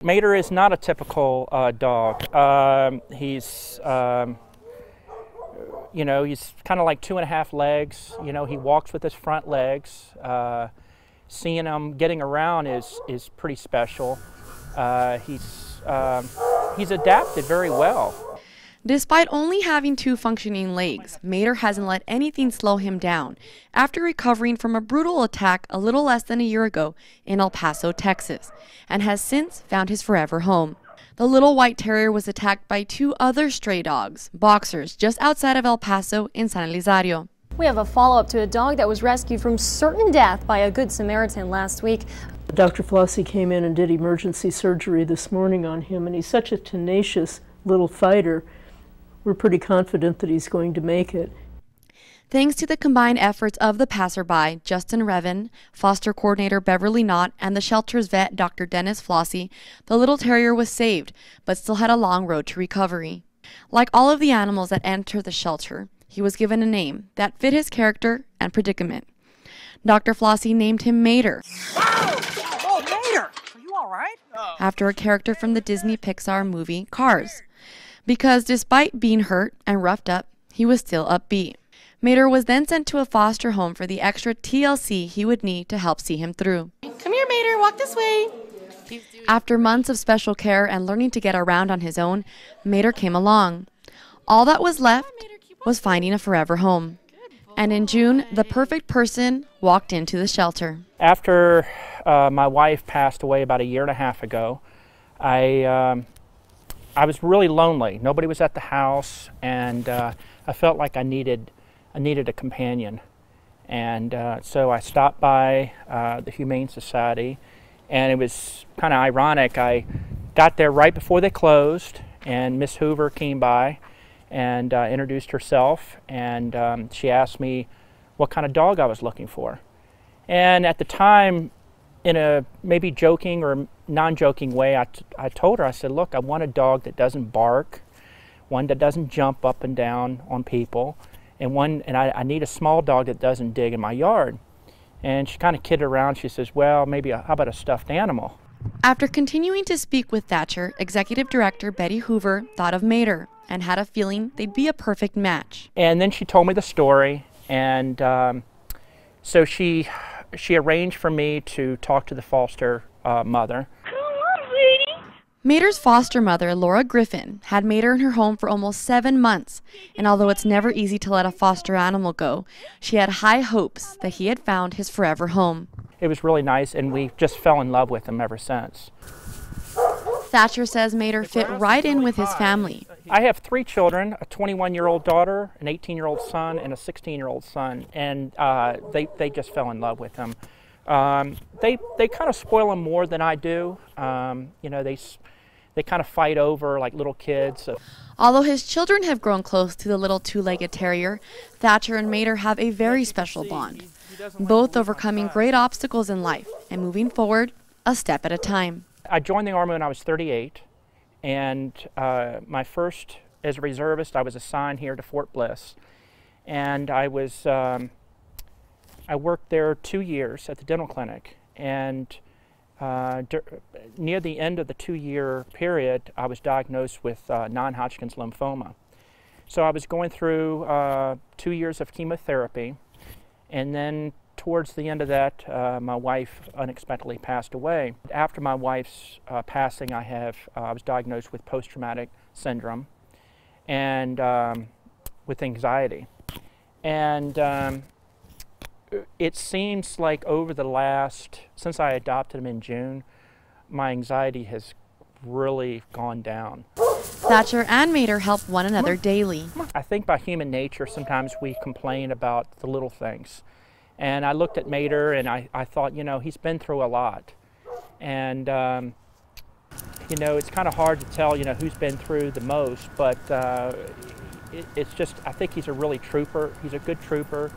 Mater is not a typical dog. He's he's kind of like 2.5 legs. He walks with his front legs. Seeing him getting around is pretty special. He's adapted very well. Despite only having 2 functioning legs, Mater hasn't let anything slow him down after recovering from a brutal attack a little less than a year ago in El Paso, Texas, and has since found his forever home. The little white terrier was attacked by 2 other stray dogs, boxers, just outside of El Paso in San Elizario. We have a follow-up to a dog that was rescued from certain death by a Good Samaritan last week. Dr. Flossie came in and did emergency surgery this morning on him, and he's such a tenacious little fighter. We're pretty confident that he's going to make it. Thanks to the combined efforts of the passerby, Justin Revan, foster coordinator Beverly Knott, and the shelter's vet, Dr. Dennis Flossie, the little terrier was saved, but still had a long road to recovery. Like all of the animals that enter the shelter, he was given a name that fit his character and predicament. Dr. Flossie named him Mater. Oh, Mater! Are you all right? After a character from the Disney Pixar movie Cars. Because despite being hurt and roughed up, he was still upbeat. Mater was then sent to a foster home for the extra TLC he would need to help see him through. Come here, Mater, walk this way. After months of special care and learning to get around on his own, Mater came along. All that was left was finding a forever home. And in June, the perfect person walked into the shelter. After my wife passed away about 1.5 years ago, I was really lonely. Nobody was at the house, and I felt like I needed a companion. And so I stopped by the Humane Society, and it was kind of ironic. I got there right before they closed, and Miss Hoover came by and introduced herself, and she asked me what kind of dog I was looking for. And at the time, in a maybe joking or non-joking way, I told her, I said, look, I want a dog that doesn't bark, one that doesn't jump up and down on people, and I need a small dog that doesn't dig in my yard. And she kind of kidded around. She says, well, maybe how about a stuffed animal? After continuing to speak with Thatcher, Executive Director Betty Hoover thought of Mater and had a feeling they'd be a perfect match. And then she told me the story, and so she arranged for me to talk to the foster mother. Mater's foster mother, Laura Griffin, had Mater in her home for almost 7 months, and although it's never easy to let a foster animal go, she had high hopes that he had found his forever home. It was really nice, and we just fell in love with him ever since. Thatcher says Mater fit right in with his family. I have 3 children, a 21-year-old daughter, an 18-year-old son, and a 16-year-old son, and they just fell in love with him. They kind of spoil him more than I do. They kind of fight over like little kids. Although his children have grown close to the little 2-legged terrier, Thatcher and Mater have a very special bond, both overcoming great obstacles in life and moving forward a step at a time. I joined the Army when I was 38, and my first, as a reservist, I was assigned here to Fort Bliss, and I worked there 2 years at the dental clinic, and near the end of the 2-year period, I was diagnosed with non-Hodgkin's lymphoma. So I was going through 2 years of chemotherapy, and then towards the end of that, my wife unexpectedly passed away. After my wife's passing, I was diagnosed with post-traumatic syndrome and with anxiety. And it seems like over the last, since I adopted him in June, my anxiety has really gone down. Thatcher and Mater help one another daily. I think by human nature, sometimes we complain about the little things. And I looked at Mater and I thought, he's been through a lot. And, it's kind of hard to tell, who's been through the most, but it's just, I think he's a really trooper. He's a good trooper.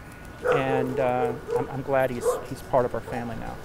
And I'm glad he's part of our family now.